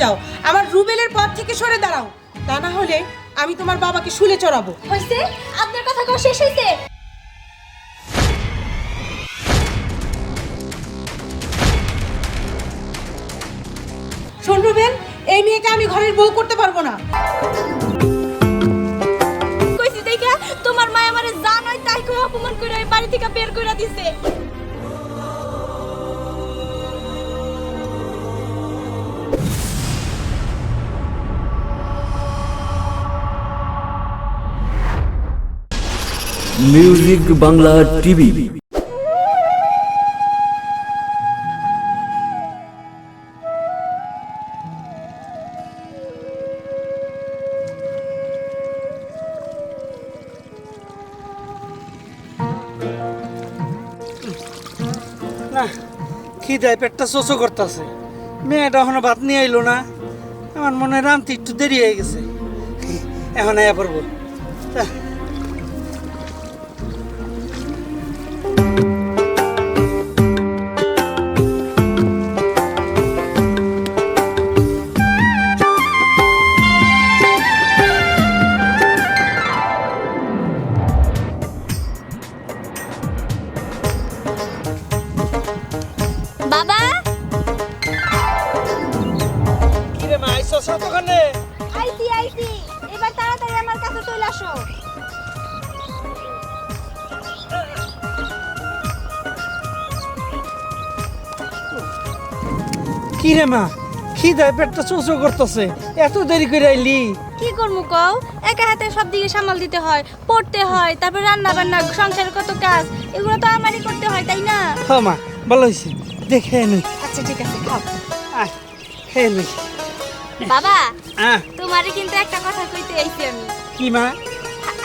যাও, আমার রুবেলের পথ থেকে সরে দাঁড়াও, তা না হলে আমি তোমার বাবাকে শুলে চড়াবো। হইছে? আপনার কথা কও শেষ হইছে? শোন রুবেল, এই মেয়েকে আমি ঘরের বউ করতে পারবো না। কইছি দেখা তোমার মা আমারে জানোই তাই কই অপমান কইরা এই বাড়ি থেকে বের কইরা দিছে। Music Bangla TV. না খিদায় পেটটা চোচো করতেছে, মেয়েটা এখনো ভাত নিয়ে আইলো না। আমার মনে হয় রামতে একটু দেরি হয়ে গেছে, এখন আয়া পড়বো। বাবা কিরে মা আইসো দোকানে? আইছি আইছি, এবার তাড়াতাড়ি আমার কাছে চলে আসো। কিরে মা খিদায় পেটটা চোচো করতেছে, এত দেরি করে আইলি? কি করবো কও, একা হাতে সব দিকে সামাল দিতে হয়, পড়তে হয়, তারপর রান্না বান্না, সংসারের কত কাজ, এগুলো তো আমারই করতে হয়, তাই না? হ্যাঁ মা ভালো হয়েছে, দেখে নই। আচ্ছা ঠিক আছে, খাও। আয় খেয়ে নই। বাবা আহ তোমারে কিন্তু একটা কথা কইতে আইছি আমি। কি মা?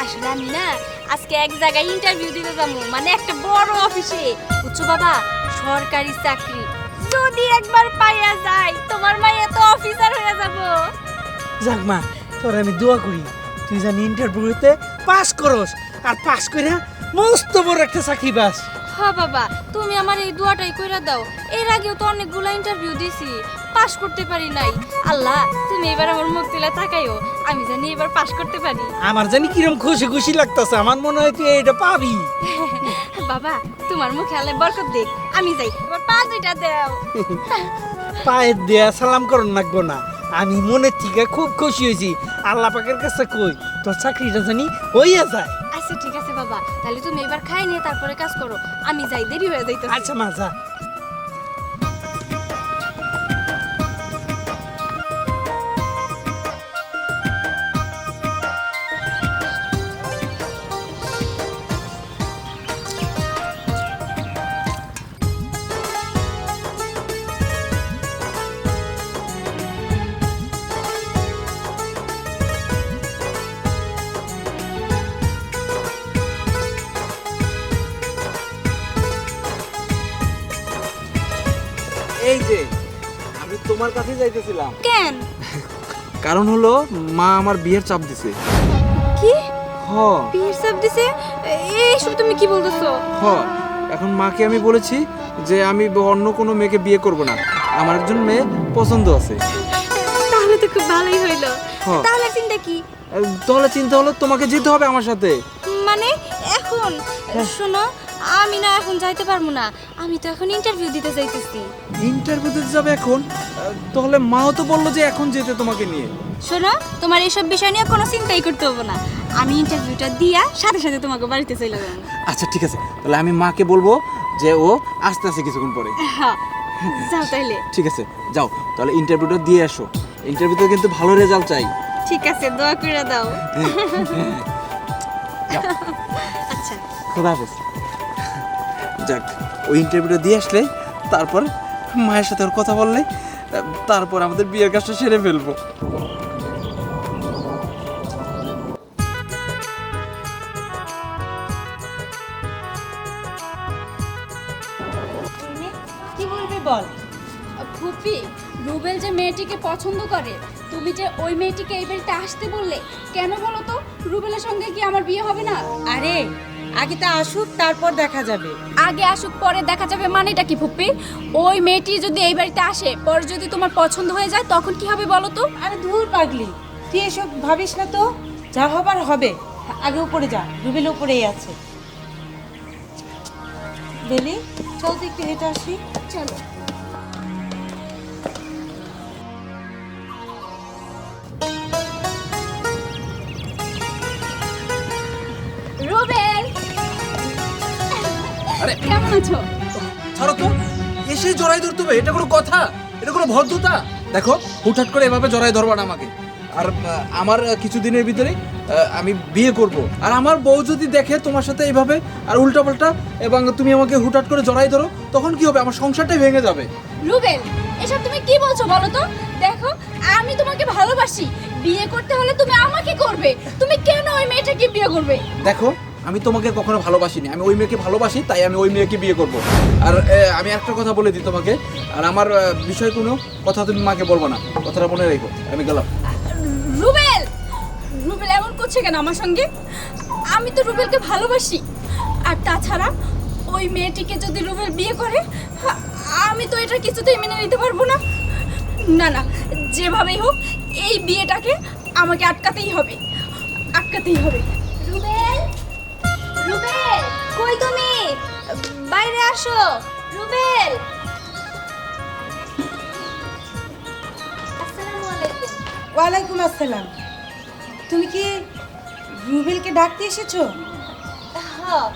আসলে আমি না আজকে এক জায়গায় ইন্টারভিউ দিতে যাবো, মানে একটা বড় অফিসে, বুঝছো বাবা, সরকারি চাকরি। যদি একবার পাইয়া যায় তোমার মাইয়া তো অফিসার হয়ে যাবো। যাক মা, তোর আমি দোয়া করি তুই জানি ইন্টারভিউতে পাস করস, আর পাস কইরা মস্ত বড় একটা চাকরি পাস। হ্যাঁ বাবা, তুমি আমার এই দোয়াটাই কইরা দাও। এর আগেও তো অনেকগুলো ইন্টারভিউ দিছি, পাস করতে পারি নাই। আল্লাহ তুমি এবার আমার মুখ তুলে তাকাইও, আমি জানি এবার পাস করতে পারি। আমার জানি কিরম খুশি খুশি লাগতেছে, আমার মনে হয় তুই এটা পাবি। বাবা তোমার মুখে আল্লাহ বরকত দেখ, আমি যাই, এবার পা দুইটা দাও। পায়ের দেয়া সালাম করন লাগবো না, আমি মনের থেকে খুব খুশি হয়েছি। আল্লাহ পাকের কাছে কই তোর চাকরিটা জানি হইয়া যায়। আচ্ছা ঠিক আছে বাবা, তাহলে তুমি এবার খাই নিয়ে তারপরে কাজ করো, আমি যাই, দেরি হয়ে যাইতো। আচ্ছা মা যা। এই যে আমি তোমার কাছে যাইতেছিলাম, কেন? কারণ হলো মা আমার বিয়ের চাপ দিছে। কি হ বিয়ের চাপ দিছে? এইসব তুমি কি বলতেছো? হ এখন মাকে আমি বলেছি যে আমি অন্য কোনো মেয়েকে বিয়ে করব না, আমার একজন মেয়ে পছন্দ আছে। তাহলে তো খুব ভালোই হইলো। হ্যাঁ। তাহলে চিন্তা কি? তাহলে চিন্তা হলো তোমাকে যেতে হবে আমার সাথে। মানে এখন শোনো, আমি না এখন যাইতে পারবো না, আমি তো এখন ইন্টারভিউ দিতে যাইতেছি। ইন্টারভিউ দিতে যাবে এখন? তাহলে মাও তো বললো যে এখন যেতে তোমাকে নিয়ে। শোনো, তোমার এইসব বিষয় নিয়ে কোনো চিন্তাই করতে হবে না, আমি ইন্টারভিউটা দিয়া সাথে সাথে তোমাকে বাড়িতে চলে যাবো। আচ্ছা ঠিক আছে, তাহলে আমি মাকে বলবো যে ও আসতে আসে কিছুক্ষণ পরে। হ্যাঁ যাও তাইলে। ঠিক আছে যাও, তাহলে ইন্টারভিউটা দিয়ে আসো, ইন্টারভিউতে কিন্তু ভালো রেজাল্ট চাই। ঠিক আছে, দোয়া করে দাও। যাও। আচ্ছা খোদা হাফেজ। যাক, ওই ইন্টারভিউটা দিয়ে আসলে তারপর মায়ের সাথে ওর কথা বললে তারপর আমাদের বিয়ের কাজটা সেরে ফেলবো। কি বলবি বল। ফুপি, রুবেল যে মেয়েটিকে পছন্দ করে, তুমি যে ওই মেয়েটিকে এই বাড়িতে আসতে বললে কেন বলো তো? রুবেলের সঙ্গে কি আমার বিয়ে হবে না? আরে আগে তা আসুক, তারপর দেখা যাবে। আগে আসুক পরে দেখা যাবে মানেটা কি ফুপ্পি? ওই মেয়েটি যদি এই বাড়িতে আসে পরে যদি তোমার পছন্দ হয়ে যায় তখন কি হবে বলো তো? আরে ধুর পাগলি, তুই এসব ভাবিস না তো। যা হবার হবে। আগে উপরে যা, রুবেল উপরেই আছে। বেলি, চল তো একটু হেঁটে আসি। চলো। রুবেল, আরে কেমন আছো? ছাড়ো তো, এসে জড়াই ধরতে হবে, এটা কোনো কথা? এটা কোনো ভদ্রতা? দেখো, হুটহাট করে এভাবে জড়াই ধরবা না আমাকে। আর আমার কিছুদিনের ভিতরে আমি বিয়ে করব, আর আমার বউ যদি দেখে তোমার সাথে এইভাবে আর উল্টাপাল্টা এবং তুমি আমাকে হুটহাট করে জড়াই ধরো, তখন কি হবে? আমার সংসারটাই ভেঙে যাবে। রুবেল, এসব তুমি কি বলছো বলো তো? দেখো, আমি তোমাকে ভালোবাসি, বিয়ে করতে হলে তুমি আমাকে করবে। তুমি কেন ওই মেয়েটাকে বিয়ে করবে? দেখো, আমি তোমাকে কখনো ভালোবাসিনি, আমি ওই মেয়েকে ভালোবাসি, তাই আমি ওই মেয়েকে বিয়ে করব। আর আমি একটা কথা বলে দিই তোমাকে, আর আমার বিষয়ে কোনো কথা তুমি মাকে বলবো না, কথাটা মনে রেখো। আমি গেলাম। রুবেল, রুবেল এমন করছে কেন আমার সঙ্গে? আমি তো রুবেলকে ভালোবাসি। আর তাছাড়া ওই মেয়েটিকে যদি রুবেল বিয়ে করে, আমি তো এটা কিছুতেই মেনে নিতে পারবো না। না না, যেভাবেই হোক এই বিয়েটাকে আমাকে আটকাতেই হবে, আটকাতেই হবে। রুবেল, রুবেল, কই তুমি? বাইরে আসো, রুবেল। আসসালামু আলাইকুম। ওয়ালাইকুম আসসালাম। তুমি কি রুবেলকে ডাকতে এসেছো? হ্যাঁ,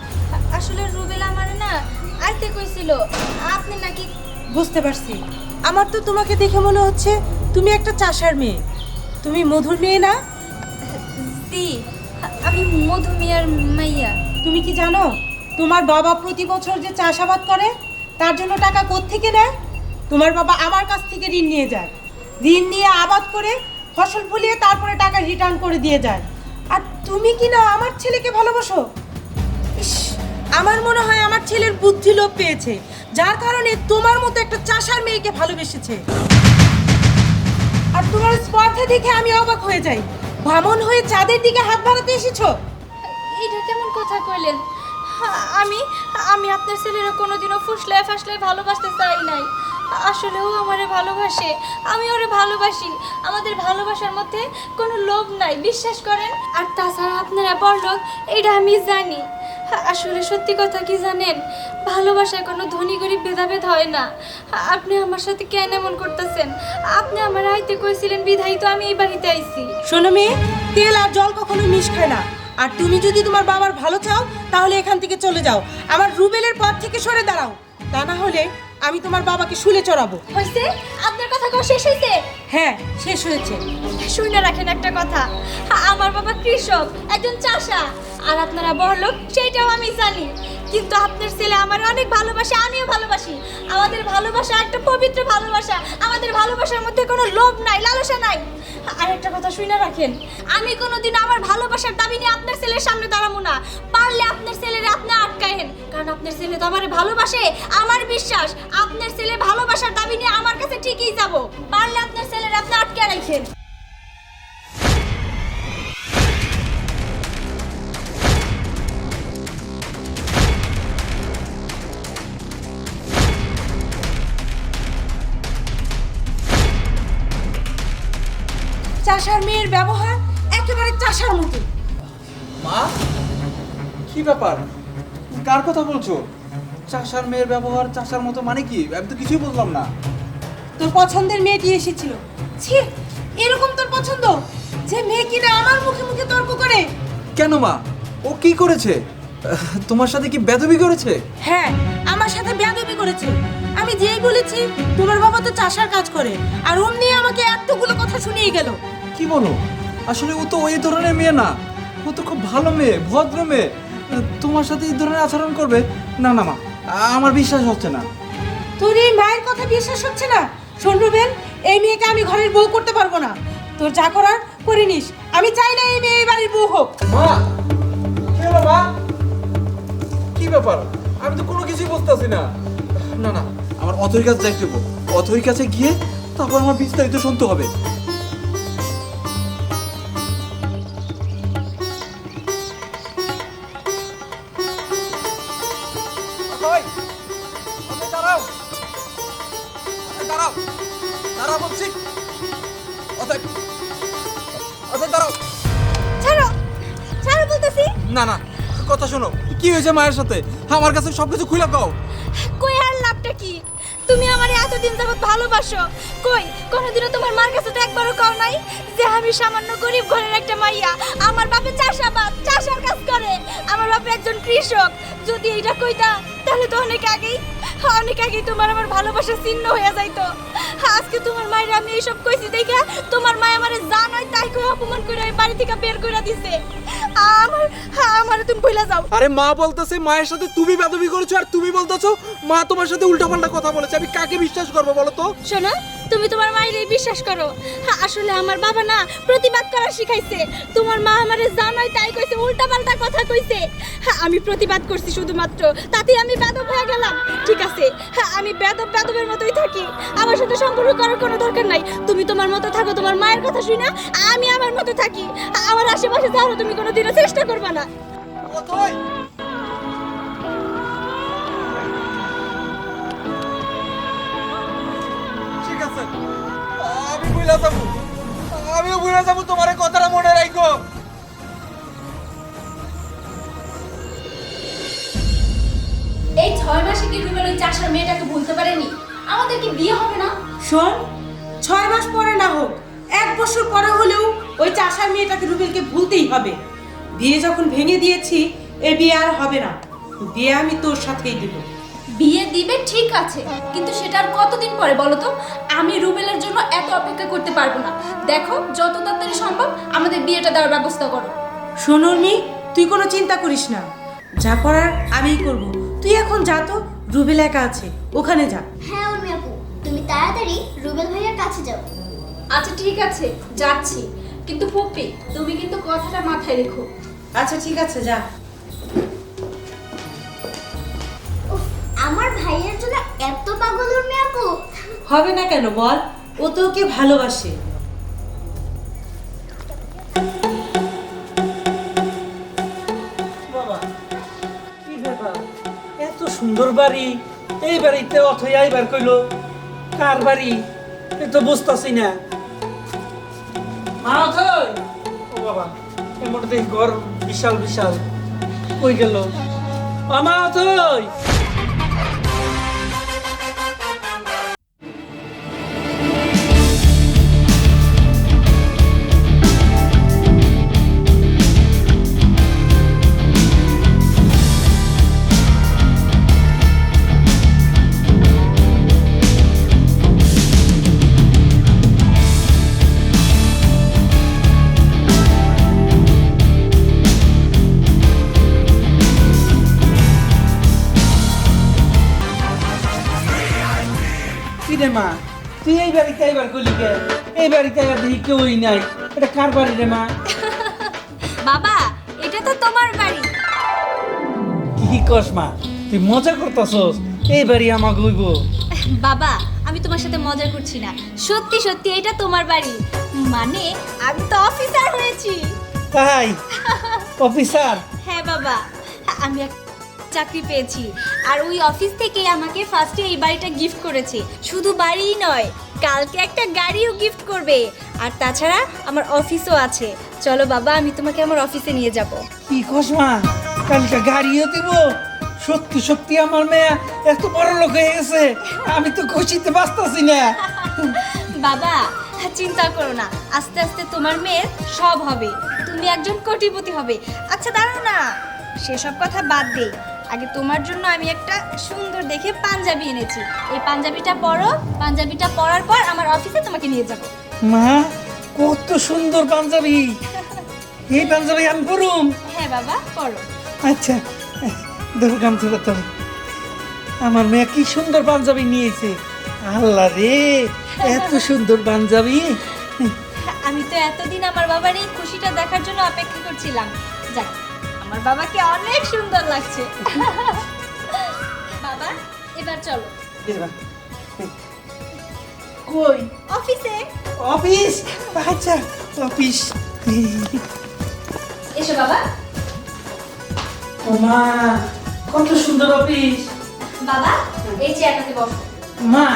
আসলে রুবেল আমার না আইতে কইছিল আপনি নাকি। বুঝতে পারছি। আমার তো তোমাকে দেখে মনে হচ্ছে তুমি একটা চাষার মেয়ে। তুমি মধুর মেয়ে না? জি, আমি মধুমিয়ার মাইয়া। তুমি কি জানো তোমার বাবা প্রতি বছর যে চাষাবাদ করে তার জন্য টাকা কোত্থেকে নেয়? তোমার বাবা আমার কাছ থেকে ঋণ নিয়ে যায়, ঋণ নিয়ে আবাদ করে ফসল ফলিয়ে তারপরে টাকা রিটার্ন করে দিয়ে যায়। আর তুমি কি না আমার ছেলেকে ভালোবাসো? ইস, আমার মনে হয় আমার ছেলের বুদ্ধি লোপ পেয়েছে, যার কারণে তোমার মতো একটা চাষার মেয়েকে ভালোবেসেছে। আর তোমার স্পর্ধা দেখে আমি অবাক হয়ে যাই। বামন হয়ে চাঁদের দিকে হাত বাড়াতে এসেছো? এটা কেমন কথা কইলেন? আমি আমি আপনার ছেলের কোনোদিনও ফুসলায় ফাসলায় ভালোবাসতে চাই নাই। আসলে ও আমারে ভালোবাসে, আমি ওরে ভালোবাসি। আমাদের ভালোবাসার মধ্যে কোনো লোভ নাই, বিশ্বাস করেন। আর তাছাড়া আপনারা বড়লোক, এটা আমি জানি। আসলে সত্যি কথা কি জানেন, ভালোবাসায় কোনো ধনী গরিব ভেদাভেদ হয় না। আপনি আমার সাথে কেন এমন করতেছেন? আপনি আমার আইতে কইছিলেন বিধায়ী তো আমি এই বাড়িতে আইছি। শোনো মেয়ে, তেল আর জল কখনো মিশ খায় না। আর তুমি যদি তোমার বাবার ভালো চাও তাহলে এখান থেকে চলে যাও, আমার রুবেলের পথ থেকে সরে দাঁড়াও। তা না হলে আমি তোমার বাবাকে শুলে চড়াবো। হইছে? আপনার কথা কও শেষ হইছে? হ্যাঁ, শেষ হয়েছে। শুনে রাখেন একটা কথা, আমার বাবা কৃষক, একজন চাষা। আর আপনারা বড়লোক, সেইটাও আমি জানি। কিন্তু আপনার ছেলে আমার অনেক ভালোবাসে, আমিও ভালোবাসি। আমাদের ভালোবাসা একটা পবিত্র ভালোবাসা। আমাদের ভালোবাসার মধ্যে কোনো লোভ নাই, লালসা নাই। আর একটা কথা শুনে রাখেন, আমি কোনোদিন আমার ভালোবাসার দাবি নিয়ে আপনার ছেলের সামনে দাঁড়াবো না। পারলে আপনার ছেলেরে আপনি আটকায়েন, কারণ আপনার ছেলে তো আমারে ভালোবাসে। আমার বিশ্বাস আপনার ছেলে ভালোবাসার দাবি নিয়ে আমার কাছে ঠিকই যাব। পারলে আপনার ছেলেরে আপনি আটকে রাখেন। চাষার মেয়ের ব্যবহার একেবারে চাষার মতো। মা, কি ব্যাপার? কার কথা বলছো? চাষার মেয়ের ব্যবহার চাষার মতো মানে কি? আমি তো কিছুই বুঝলাম না। তোর পছন্দের মেয়েটি এসেছিল। ছি, এরকম তোর পছন্দ যে মেয়ে কিনা আমার মুখে মুখে তর্ক করে? কেন মা, ও কি করেছে? তোমার সাথে কি বেদবি করেছে? হ্যাঁ, আমার সাথে বেয়াদবি করেছে। আমি যেই বলেছি তোমার বাবা তো চাষার কাজ করে, আর অমনি আমাকে এতগুলো কথা শুনিয়ে গেল। কি বলো? আসলে ও তো ওই ধরনের মেয়ে না, ও তো খুব ভালো মেয়ে, ভদ্র মেয়ে। তোমার সাথে এই ধরনের আচরণ করবে? না না মা, আমার বিশ্বাস হচ্ছে না। তোর এই মায়ের কথা বিশ্বাস হচ্ছে না? শোন রুবেল, এই মেয়েকে আমি ঘরের বউ করতে পারবো না। তোর যা করার করে নিস। আমি চাই না এই মেয়ে এই বাড়ির বউ হোক। মা, কি হলো মা? কি ব্যাপার? আমি তো কোনো কিছুই বুঝতেছি না। না না, আমার অথরির কাছে যাইতে হবে। অথরির কাছে গিয়ে তারপর আমার বিস্তারিত শুনতে হবে। দাঁড়া বলছি। অতএব দাঁড়াও। ছাড়ো ছাড়ো বলতেছি। না না, কথা শোনো, কি হয়েছে মায়ের সাথে? আমার কাছে সবকিছু খুলে কও। কই আর লাভটা কি? তুমি আমারে এতদিন যাবত ভালোবাসো, কই কোনোদিনও তোমার মার কাছে তো একবারও কও নাই যে আমি সামান্য গরিব ঘরের একটা মাইয়া, আমার বাপে চাষাবাদ চাষার কাজ করে, আমার বাপে একজন কৃষক। যদি এইটা কইতা তাহলে তো অনেক আগেই তোমার আমার ভালোবাসার চিহ্ন হয়ে যাইতো। আজকে তোমার মায়ের আমি এইসব কইছি দেখা তোমার মা আমারে জানোই তাই কই অপমান করে ওই বাড়ি থেকে বের করে দিছে। আমার তুমি ভুলে যাও। আরে মা বলতেছে মায়ের সাথে তুমি বেদবি করেছো, আর তুমি বলতেছো মা তোমার সাথে উল্টাপাল্টা কথা বলেছে। আমি কাকে বিশ্বাস করবো বলো তো? শোনো, তুমি তোমার মায়েরই বিশ্বাস করো। আসলে আমার বাবা না প্রতিবাদ করা শিখাইছে। তোমার মা আমারে জানোই তাই কইছে, উল্টাপাল্টা কথা কইছে। আমি প্রতিবাদ করছি শুধুমাত্র, তাতে আমি বেদব হয়ে গেলাম। ঠিক আছে, আমি বেদবের মতোই থাকি, আমার সাথে সম্পর্ক করার কোনো দরকার নাই। তুমি তোমার মতো থাকো, তোমার মায়ের কথা শুনে আমি আমার মতো থাকি। আমার আশেপাশে যাওয়ার তুমি কোনোদিনও চেষ্টা করবে না। ঠিক আছে, আমিও ভুলে যাবো, তোমার এই কথাটা মনে রাখো। এই 6 মাসে কি রুবেল ওই চাষার মেয়েটাকে ভুলতে পারেনি? আমাদের কি বিয়ে হবে না? শোন, 6 মাস পরে না হোক, 1 বছর পরে হলেও ওই চাষার মেয়েটাকে রুবেলকে ভুলতেই হবে। বিয়ে যখন ভেঙে দিয়েছি, এ বিয়ে আর হবে না। বিয়ে আমি তোর সাথেই দিব। বিয়ে দিবে ঠিক আছে, কিন্তু সেটা আর কতদিন পরে বলো তো? আমি রুবেলের জন্য এত অপেক্ষা করতে পারবো না। দেখো যত তাড়াতাড়ি সম্ভব আমাদের বিয়েটা দেওয়ার ব্যবস্থা করো। শোন উর্মি, তুই কোনো চিন্তা করিস না, যা করার আমিই করব। তুই এখন যা তো, রুবেল একা আছে, ওখানে যা। হ্যাঁ উর্মি আপু, তুমি তাড়াতাড়ি রুবেল ভাইয়ের কাছে যাও। আচ্ছা ঠিক আছে, যাচ্ছি, কিন্তু ফুপি তুমি কিন্তু কথাটা মাথায় রেখো। আচ্ছা ঠিক আছে, যা। উফ, আমার ভাইয়ের জন্য এত পাগল উর্মি আপু। হবে না কেন বল, ও তো ওকে ভালোবাসে। বাবা, কি ব্যাপার? এত সুন্দর বাড়ি, এই বাড়িতে অথই আইবার কইলো, কার বাড়ি এ তো বুঝতাছি না। মা অথই, ও বাবা, এর মধ্যে দেখি ঘর বিশাল বিশাল, কই গেল? ও মা অথই! রে মা, তুই এই বাড়িতে আইবার কইলি কে? এই বাড়িতে আইবার দেখি কেউই নাই, এটা কার বাড়ি রে মা? বাবা, এটা তো তোমার বাড়ি। কি কস মা, তুই মজা করতাছস? এই বাড়ি আমাকে হইব? বাবা, আমি তোমার সাথে মজা করছি না, সত্যি সত্যি এটা তোমার বাড়ি। মানে আমি তো অফিসার হয়েছি। তাই? অফিসার? হ্যাঁ বাবা, আমি এক চাকরি পেয়েছি, আর ওই অফিস থেকে আমাকে ফার্স্টে এই বাড়িটা গিফট করেছে। শুধু বাড়িই নয়, কালকে একটা গাড়িও গিফট করবে। আর তাছাড়া আমার অফিসও আছে। চলো বাবা, আমি তোমাকে আমার অফিসে নিয়ে যাব। কি কস মা, কালকে গাড়িও দিব? সত্যি সত্যি আমার মেয়ে এত বড় লোক হয়ে গেছে, আমি তো খুশিতে বাঁচতাছি না। বাবা, চিন্তা করো না, আস্তে আস্তে তোমার মেয়ের সব হবে, তুমি একজন কোটিপতি হবে। আচ্ছা দাঁড়াও না, সেসব কথা বাদ দেই, আগে তোমার জন্য আমি একটা সুন্দর দেখে পাঞ্জাবি এনেছি। এই পাঞ্জাবিটা পরো, পাঞ্জাবিটা পরার পর আমার অফিসে তোমাকে নিয়ে যাব। মা, কত সুন্দর পাঞ্জাবি! এই পাঞ্জাবি আমি পরুম? হ্যাঁ বাবা, পরো। আচ্ছা, দেখো গামছাটা তো। আমার মেয়ে কি সুন্দর পাঞ্জাবি নিয়েছে! আল্লাহ রে, এত সুন্দর পাঞ্জাবি! আমি তো এতদিন আমার বাবার এই খুশিটা দেখার জন্য অপেক্ষা করছিলাম। যাক, আমার বাবাকে অনেক সুন্দর লাগছে। বাবা, এবার চলো। কই? অফিসে। অফিস? আচ্ছা, অফিস। এসো বাবা। ও মা, কত সুন্দর অফিস! বাবা, এই চেয়ারটাতে বসো। মা,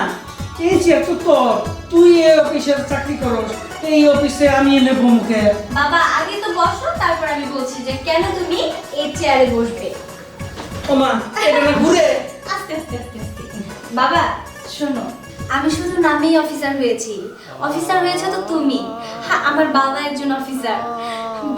এই চেয়ার তো তোর, তুই এই অফিসে চাকরি করস, এই অফিসে আমি এনে মুখে। বাবা আগে তো বসো, তারপর আমি বলছি যে কেন তুমি এই চেয়ারে বসবে। ওমা এটা না ঘুরে। আস্তে আস্তে আস্তে আস্তে। বাবা শোনো, আমি শুধু নামেই অফিসার হয়েছি, অফিসার হয়েছে তো তুমি। হ্যাঁ, আমার বাবা একজন অফিসার।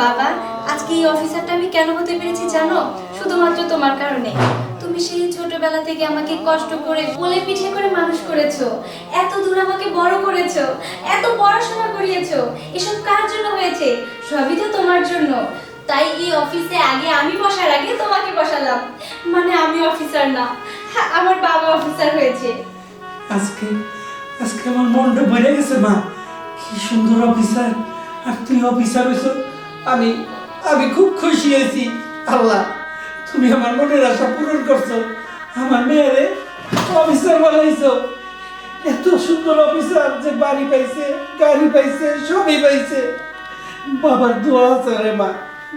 বাবা, আজকে এই অফিসারটা আমি কেন হতে পেরেছি জানো? শুধুমাত্র তোমার কারণে। তুমি সেই ছোটবেলা থেকে আমাকে কষ্ট করে কোলে পিঠে করে মানুষ করেছো, এত দূর আমাকে বড় করেছো, এত পড়াশোনা করিয়েছো। এসব কার জন্য হয়েছে? সবই তো তোমার জন্য। তাই এই অফিসে আগে আমি বসার আগে তোমাকে বসালাম। মানে আমি অফিসার না, হ্যাঁ, আমার বাবা অফিসার হয়েছে। আজকে আজকে আমার মনটা ভরে গেছে মা, কি সুন্দর অফিসার, আর তুই অফিসার হয়েছ। আমি আমি খুব খুশি হয়েছি। আল্লাহ, তুমি আমার মনের আশা পূরণ করছো, আমার মেয়েরে অফিসার বানাইছো। এত সুন্দর অফিসার যে বাড়ি পাইছে, গাড়ি পাইছে, সবই পাইছে। বাবার দোয়া আছে রে মা,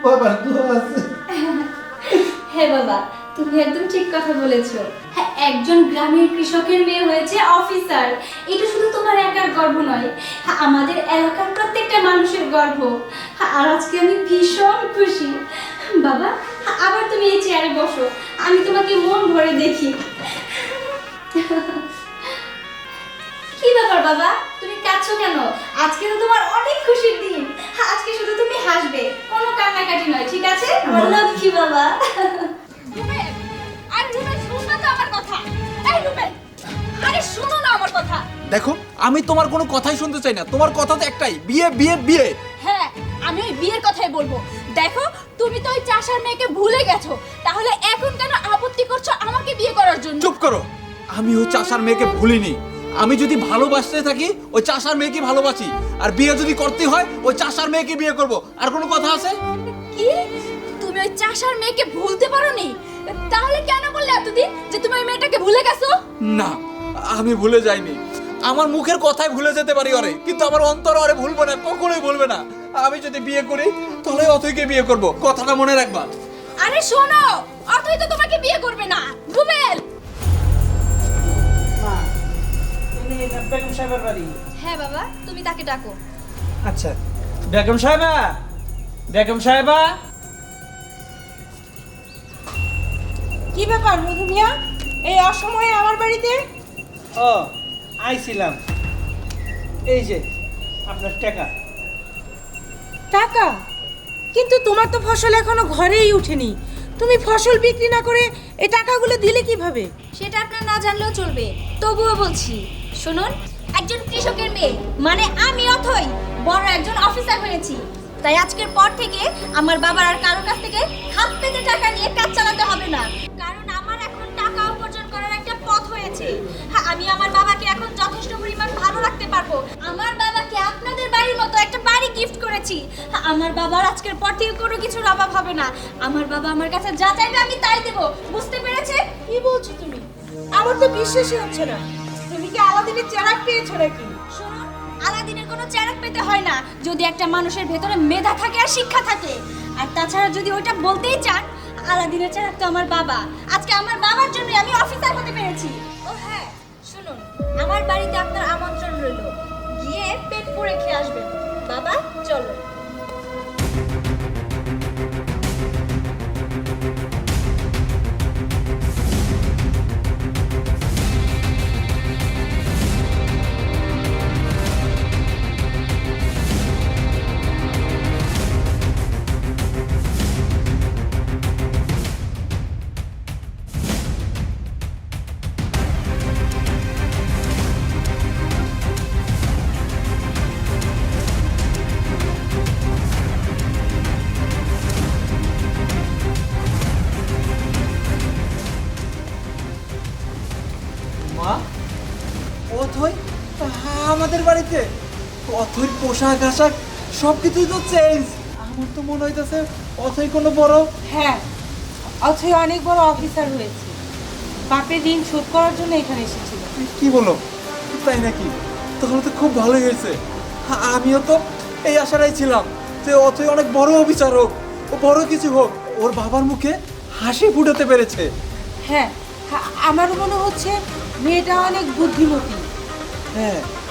বাবার দোয়া আছে। হ্যাঁ বাবা, তুমি একদম ঠিক কথা বলেছো। হ্যাঁ, একজন গ্রামের কৃষকের মেয়ে হয়েছে অফিসার, এটা শুধু তোমার একার গর্ব নয়, হ্যাঁ, আমাদের এলাকার প্রত্যেকটা মানুষের গর্ব। হ্যাঁ, আর আজকে আমি ভীষণ খুশি। বাবা, হ্যাঁ, আবার তুমি এই চেয়ারে বসো, আমি তোমাকে মন ভরে দেখি। কি ব্যাপার বাবা, তুমি কাঁদছো কেন? আজকে তো তোমার অনেক খুশির দিন। হ্যাঁ, আজকে শুধু তুমি হাসবে, কোনো কান্নাকাটি নয়, ঠিক আছে? আমার লক্ষ্মী বাবা। রুবেল, আর রুবেল শুনো তো আমার কথা। এই রুবেল, আরে শোনো না আমার কথা। দেখো, আমি তোমার কোনো কথাই শুনতে চাই না, তোমার কথা তো একটাই, বিয়ে বিয়ে বিয়ে। হ্যাঁ, আমি ওই বিয়ের কথাই বলবো। দেখো, তুমি তো ওই চাষার মেয়েকে ভুলে গেছো, তাহলে এখন কেন আপত্তি করছো আমাকে বিয়ে করার জন্য? চুপ করো, আমি ওই চাষার মেয়েকে ভুলিনি। আমি যদি ভালোবাসতে থাকি ওই চাষার মেয়েকে ভালোবাসি, আর বিয়ে যদি করতে হয় ওই চাষার মেয়েকে বিয়ে করব। আর কোনো কথা আছে? কি, তুমি ওই চাষার মেয়েকে ভুলতে পারোনি? তাহলে কেন বললে এতদিন যে তুমি ওই মেয়েটাকে ভুলে গেছো? না, আমি ভুলে যাইনি। আমার মুখের কথাই ভুলে যেতে পারি ওরে, কিন্তু আমার অন্তর ওরে ভুলবো না, কখনোই ভুলবে না। আমি যদি বিয়ে করি তাহলে অথৈকে বিয়ে করব, কথাটা মনে রাখবা। আরে শোনো, অথই তো তোমাকে বিয়ে করবে না। রুবেল। মা, এনে এটা বেগম সাহেবের বাড়ি। হ্যাঁ বাবা, তুমি তাকে ডাকো। আচ্ছা, বেগম সাহেবা, বেগম সাহেবা। কি ব্যাপার মধু মিয়া, এই অসময়ে আমার বাড়িতে? ও, আইছিলাম। এই যে আপনার টাকা। টাকা? কিন্তু তোমার তো ফসল এখনো ঘরেই উঠেনি, তুমি ফসল বিক্রি না করে এই টাকাগুলো দিলে কিভাবে? সেটা আপনার না জানলেও চলবে, তবুও বলছি শুনুন। একজন কৃষকের মেয়ে মানে আমি অথই বড় একজন অফিসার হয়েছি, তাই আজকের পর থেকে আমার বাবার আর কারো কাছ থেকে হাত পেতে টাকা নিয়ে কাজ চালাতে হবে না, কারণ আমার এখন টাকা উপার্জন করার একটা পথ হয়েছে। হ্যাঁ, আমি আমার বাবাকে এখন যথেষ্ট পরিমাণ ভালো রাখতে পারবো। আমার বাবাকে আপনাদের বাড়ির মতো একটা বাড়ি গিফট করেছি। হ্যাঁ, আমার বাবার আজকের পর থেকে কোনো কিছুর অভাব হবে না। আমার বাবা আমার কাছে যা চাইবে আমি তাই দেবো, বুঝতে পেরেছে? কি বলছো তুমি? আমার তো বিশ্বাসই হচ্ছে না। তুমি কি আলাদিনের চেরাগ পেয়েছো নাকি? শুনুন, আলাদিনের কোনো চেরাগ পেতে হয় না, যদি একটা মানুষের ভেতরে মেধা থাকে আর শিক্ষা থাকে। আর তাছাড়া যদি ওইটা বলতেই চান, আলাদিনের চেরাগ তো আমার বাবা। আজকে আমার বাবার জন্য আমি অফিসার হতে পেরেছি। ও হ্যাঁ, শুনুন, আমার বাড়িতে আপনার আমন্ত্রণ রইল, গিয়ে পেট পুড়ে খেয়ে আসবেন। বাবা চলো। মা, অথৈ আমাদের বাড়িতে? অথৈর পোশাক আশাক সব কিছুই তো চেঞ্জ। আমার তো মনে হইতেছে অথৈ কোনো বড়। হ্যাঁ, অথই অনেক বড় অফিসার হয়েছে, বাপের ঋণ শোধ করার জন্য এখানে এসেছিল। কি বলো, তাই নাকি? তাহলে তো খুব ভালোই হয়েছে। আমিও তো এই আশাটাই ছিলাম যে অথৈ অনেক বড় অফিসার হোক, ও বড় কিছু হোক, ওর বাবার মুখে হাসি ফুটাতে পেরেছে। হ্যাঁ, আমারও মনে হচ্ছে মেয়েটা অনেক বুদ্ধিমতী। হ্যাঁ